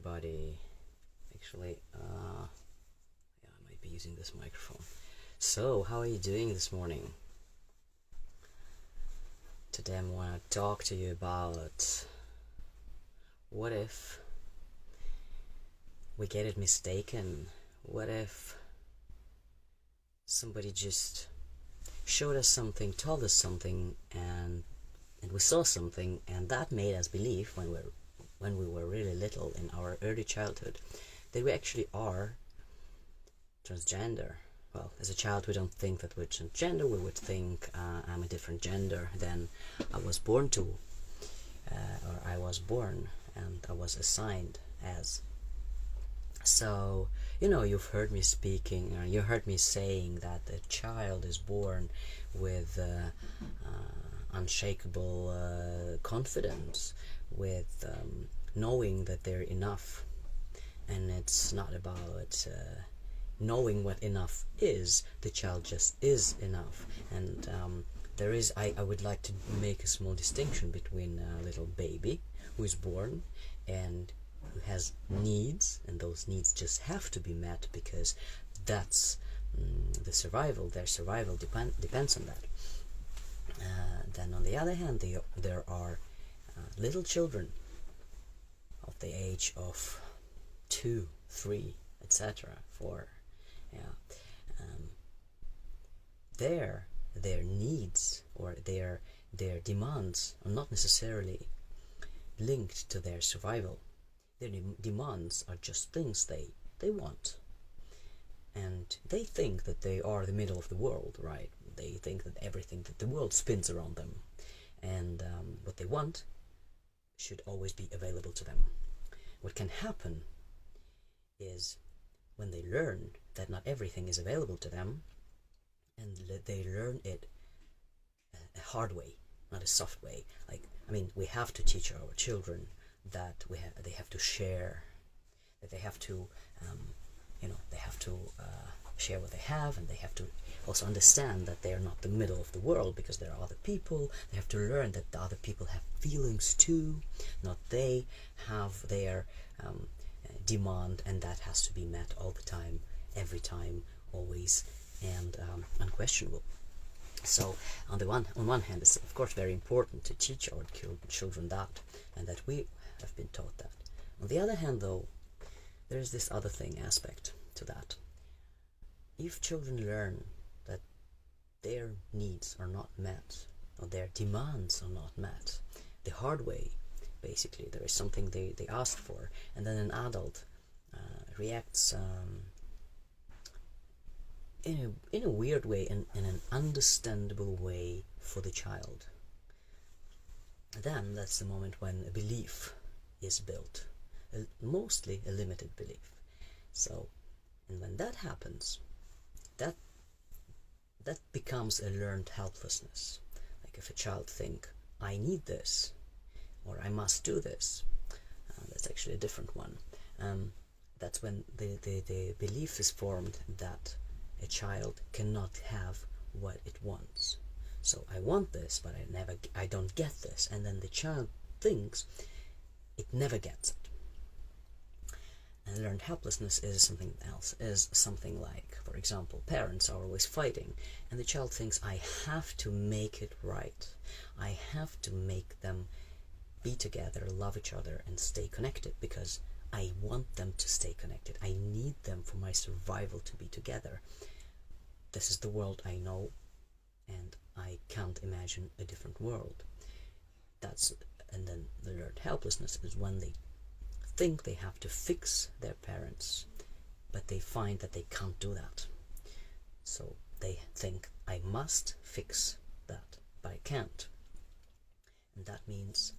everybody. Actually, yeah, I might be using this microphone. So, how are you doing this morning? Today I want to talk to you about what if we get it mistaken? What if somebody just showed us something, told us something, and we saw something, and that made us believe when we were really little in our early childhood that we actually are transgender. Well, as a child we don't think that we're transgender. We would think I'm a different gender than I was born to, or I was born and I was assigned as. So, you've heard me speaking, or you heard me saying that a child is born with unshakable confidence, with knowing that they're enough. And it's not about knowing what enough is. The child just is enough. And I would like to make a small distinction between a little baby who is born and who has needs, and those needs just have to be met because that's their survival depends on that. Then on the other hand, there are little children of the age of 2, 3, etc., 4. Their needs or their demands are not necessarily linked to their survival. Their demands are just things they want, and they think that they are the middle of the world, right? They think that everything, that the world spins around them, and what they want should always be available to them. What can happen is when they learn that not everything is available to them, and they learn it a hard way, not a soft way. We have to teach our children that they have to share, that they have to share what they have, and they have to also understand that they are not the middle of the world because there are other people. They have to learn that the other people have feelings too, not they have their demand, and that has to be met all the time, every time, always, and unquestionable. So on one hand, it's of course very important to teach our children that, and that we have been taught that. On the other hand, though, there is this other aspect to that. If children learn that their needs are not met, or their demands are not met, the hard way, basically, there is something they asked for, and then an adult reacts in a weird way, in an understandable way for the child, then that's the moment when a belief is built, mostly a limited belief. So, and when that happens, that becomes a learned helplessness. Like if a child think, I need this, or I must do this, that's actually a different one. That's when the belief is formed that a child cannot have what it wants. So I want this, but I don't get this, and then the child thinks it never gets it. And learned helplessness is something else, is something like, for example, parents are always fighting, and the child thinks, I have to make it right. I have to make them be together, love each other, and stay connected, because I want them to stay connected. I need them for my survival to be together. This is the world I know, and I can't imagine a different world. And then the learned helplessness is when they think they have to fix their parents, but they find that they can't do that. So they think, I must fix that, but I can't. And that means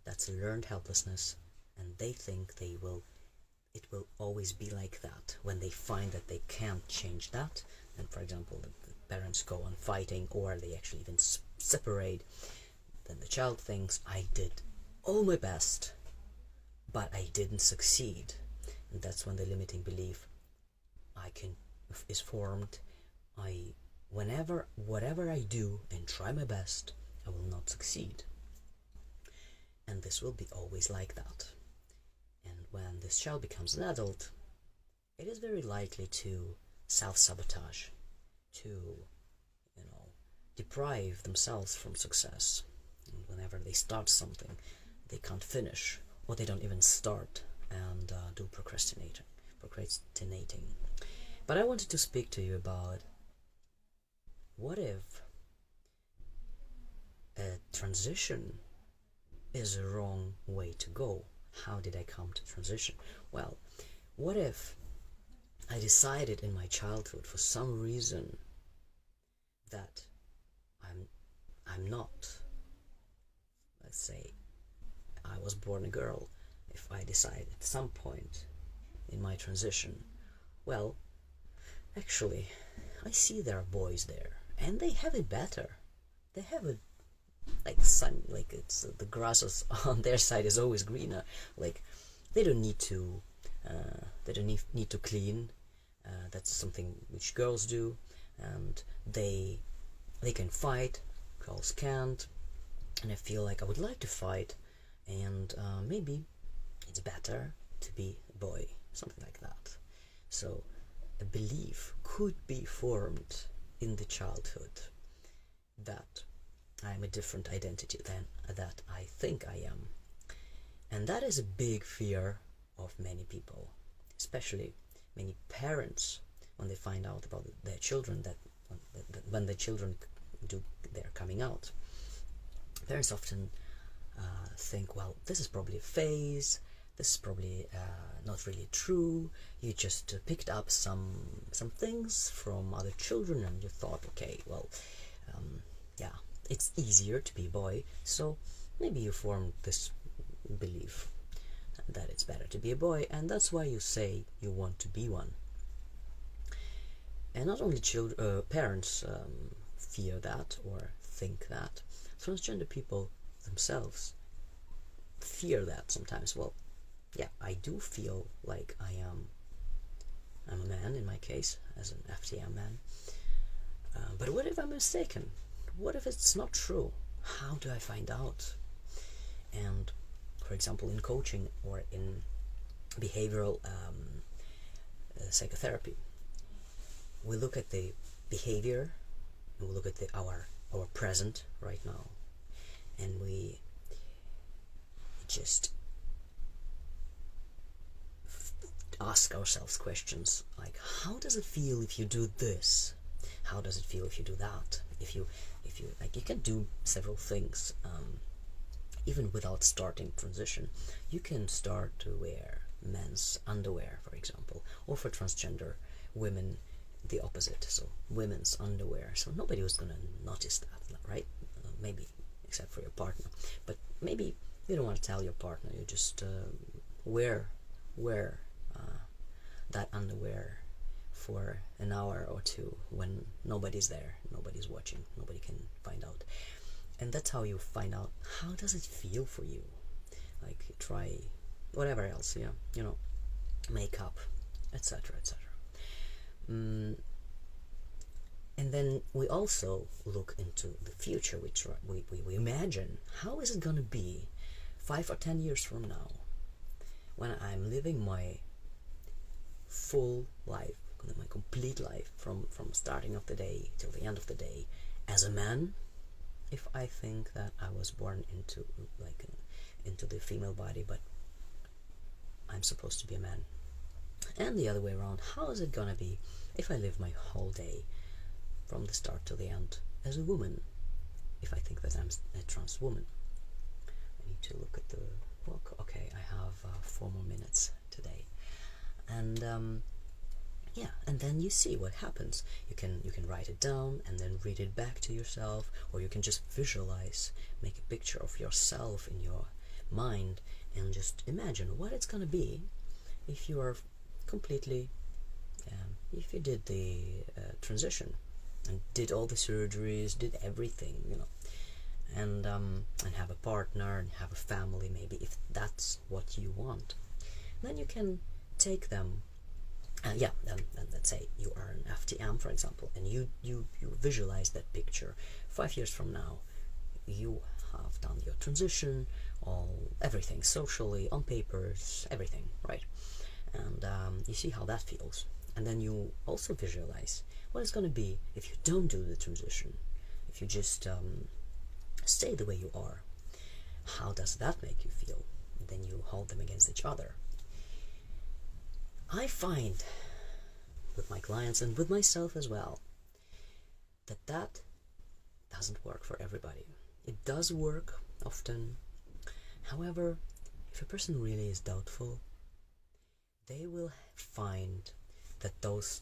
that's a learned helplessness, and they think it will always be like that. When they find that they can't change that, and for example the parents go on fighting, or they actually even separate, then the child thinks, I did all my best, but I didn't succeed. And that's when the limiting belief is formed. Whatever I do and try my best, I will not succeed. And this will be always like that. And when this child becomes an adult, it is very likely to self-sabotage, to, deprive themselves from success. And whenever they start something, they can't finish, or they don't even start, and do procrastinating. But I wanted to speak to you about, what if a transition is a wrong way to go? How did I come to transition? Well, what if I decided in my childhood for some reason that I'm not, let's say I was born a girl, if I decide at some point in my transition, well, actually, I see there are boys there, and they have it better. They have it like sun, like it's the grass on their side is always greener. Like they don't need to clean. That's something which girls do, and they can fight. Girls can't, and I feel like I would like to fight, and maybe it's better to be a boy, something like that. So a belief could be formed in the childhood that I'm a different identity than that I think I am. And that is a big fear of many people, especially many parents, when they find out about their children, that when the children do their coming out. Parents often think, well, this is probably a phase, this is probably not really true, you just picked up some things from other children and you thought, okay, well, yeah, it's easier to be a boy, so maybe you formed this belief that it's better to be a boy, and that's why you say you want to be one. And not only parents fear that or think that, transgender people themselves fear that sometimes. Well, yeah, I do feel like I'm a man in my case, as an FTM man. But what if I'm mistaken? What if it's not true? How do I find out? And for example, in coaching or in behavioral psychotherapy, we look at the behavior and we look at our present right now, and we just ask ourselves questions like, how does it feel if you do this? How does it feel if you do that? If you like, you can do several things even without starting transition. You can start to wear men's underwear, for example, or for transgender women the opposite, so women's underwear. So nobody was gonna notice that, right? Maybe except for your partner, but maybe you don't want to tell your partner. You just wear that underwear for an hour or two when nobody's there, nobody's watching, nobody can find out. And that's how you find out, how does it feel for you? Like, try whatever else, makeup, etc., etc. And then we also look into the future. We imagine, how is it going to be 5 or 10 years from now, when I'm living my full life, my complete life, from starting of the day till the end of the day, as a man, if I think that I was born into the female body, but I'm supposed to be a man. And the other way around, how is it gonna be if I live my whole day from the start to the end as a woman, if I think that I'm a trans woman? I need to look at the clock. Okay, I have 4 more minutes today. And yeah, and then you see what happens. You can write it down and then read it back to yourself, or you can just visualize, make a picture of yourself in your mind, and just imagine what it's gonna be if you are completely, if you did the transition and did all the surgeries, did everything, and have a partner and have a family, maybe, if that's what you want. Then you can take them. And let's say you are an FTM, for example, and you visualize that picture 5 years from now. You have done your transition, everything, socially, on papers, everything, right? And you see how that feels. And then you also visualize what it's going to be if you don't do the transition, if you just stay the way you are. How does that make you feel? And then you hold them against each other. I find with my clients and with myself as well that doesn't work for everybody. It does work often. However, if a person really is doubtful, they will find that those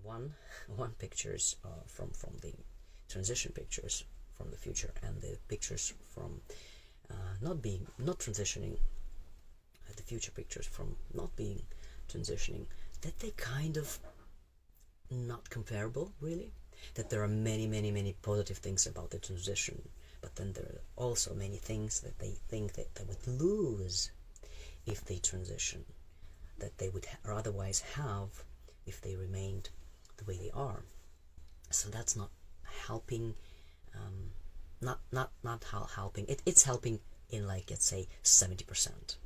one pictures from the transition pictures from the future and the pictures from not transitioning, the future pictures from not being transitioning, that they kind of not comparable, really. That there are many positive things about the transition, but then there are also many things that they think that they would lose if they transition, that they would otherwise have if they remained the way they are. So that's not helping. Not helping. It's helping in, like, let's say 70%,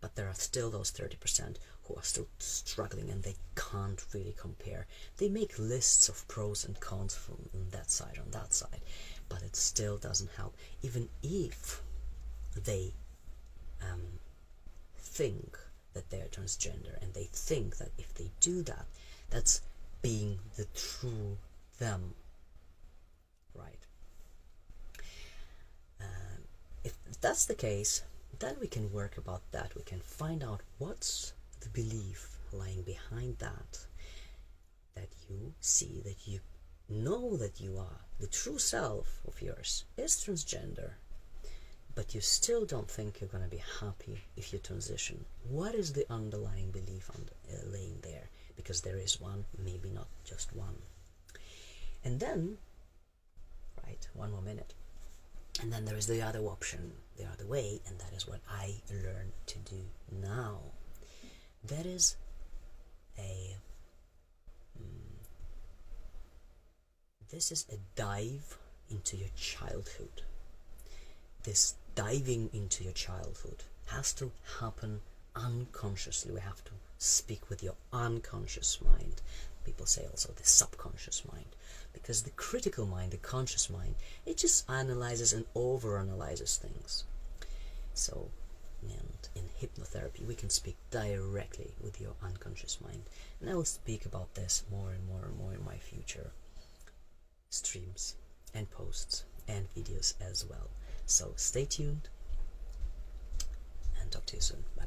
but there are still those 30% who are still struggling and they can't really compare. They make lists of pros and cons from that side, on that side, but it still doesn't help, even if they think that they're transgender, and they think that if they do that, that's being the true them, right? If that's the case, then we can work about that. We can find out what's the belief lying behind that you see, that you know that you are, the true self of yours is transgender, but you still don't think you're going to be happy if you transition. What is the underlying belief laying there? Because there is one, maybe not just one. And then, right, one more minute. And then there is the other option, the other way, and that is what I learn to do now. That is this is a dive into your childhood. This diving into your childhood has to happen unconsciously. We have to speak with your unconscious mind. People say also the subconscious mind, because the critical mind, the conscious mind, it just analyzes and overanalyzes things. So, and in hypnotherapy, we can speak directly with your unconscious mind, and I will speak about this more and more in my future streams and posts and videos as well. So stay tuned and talk to you soon. Bye.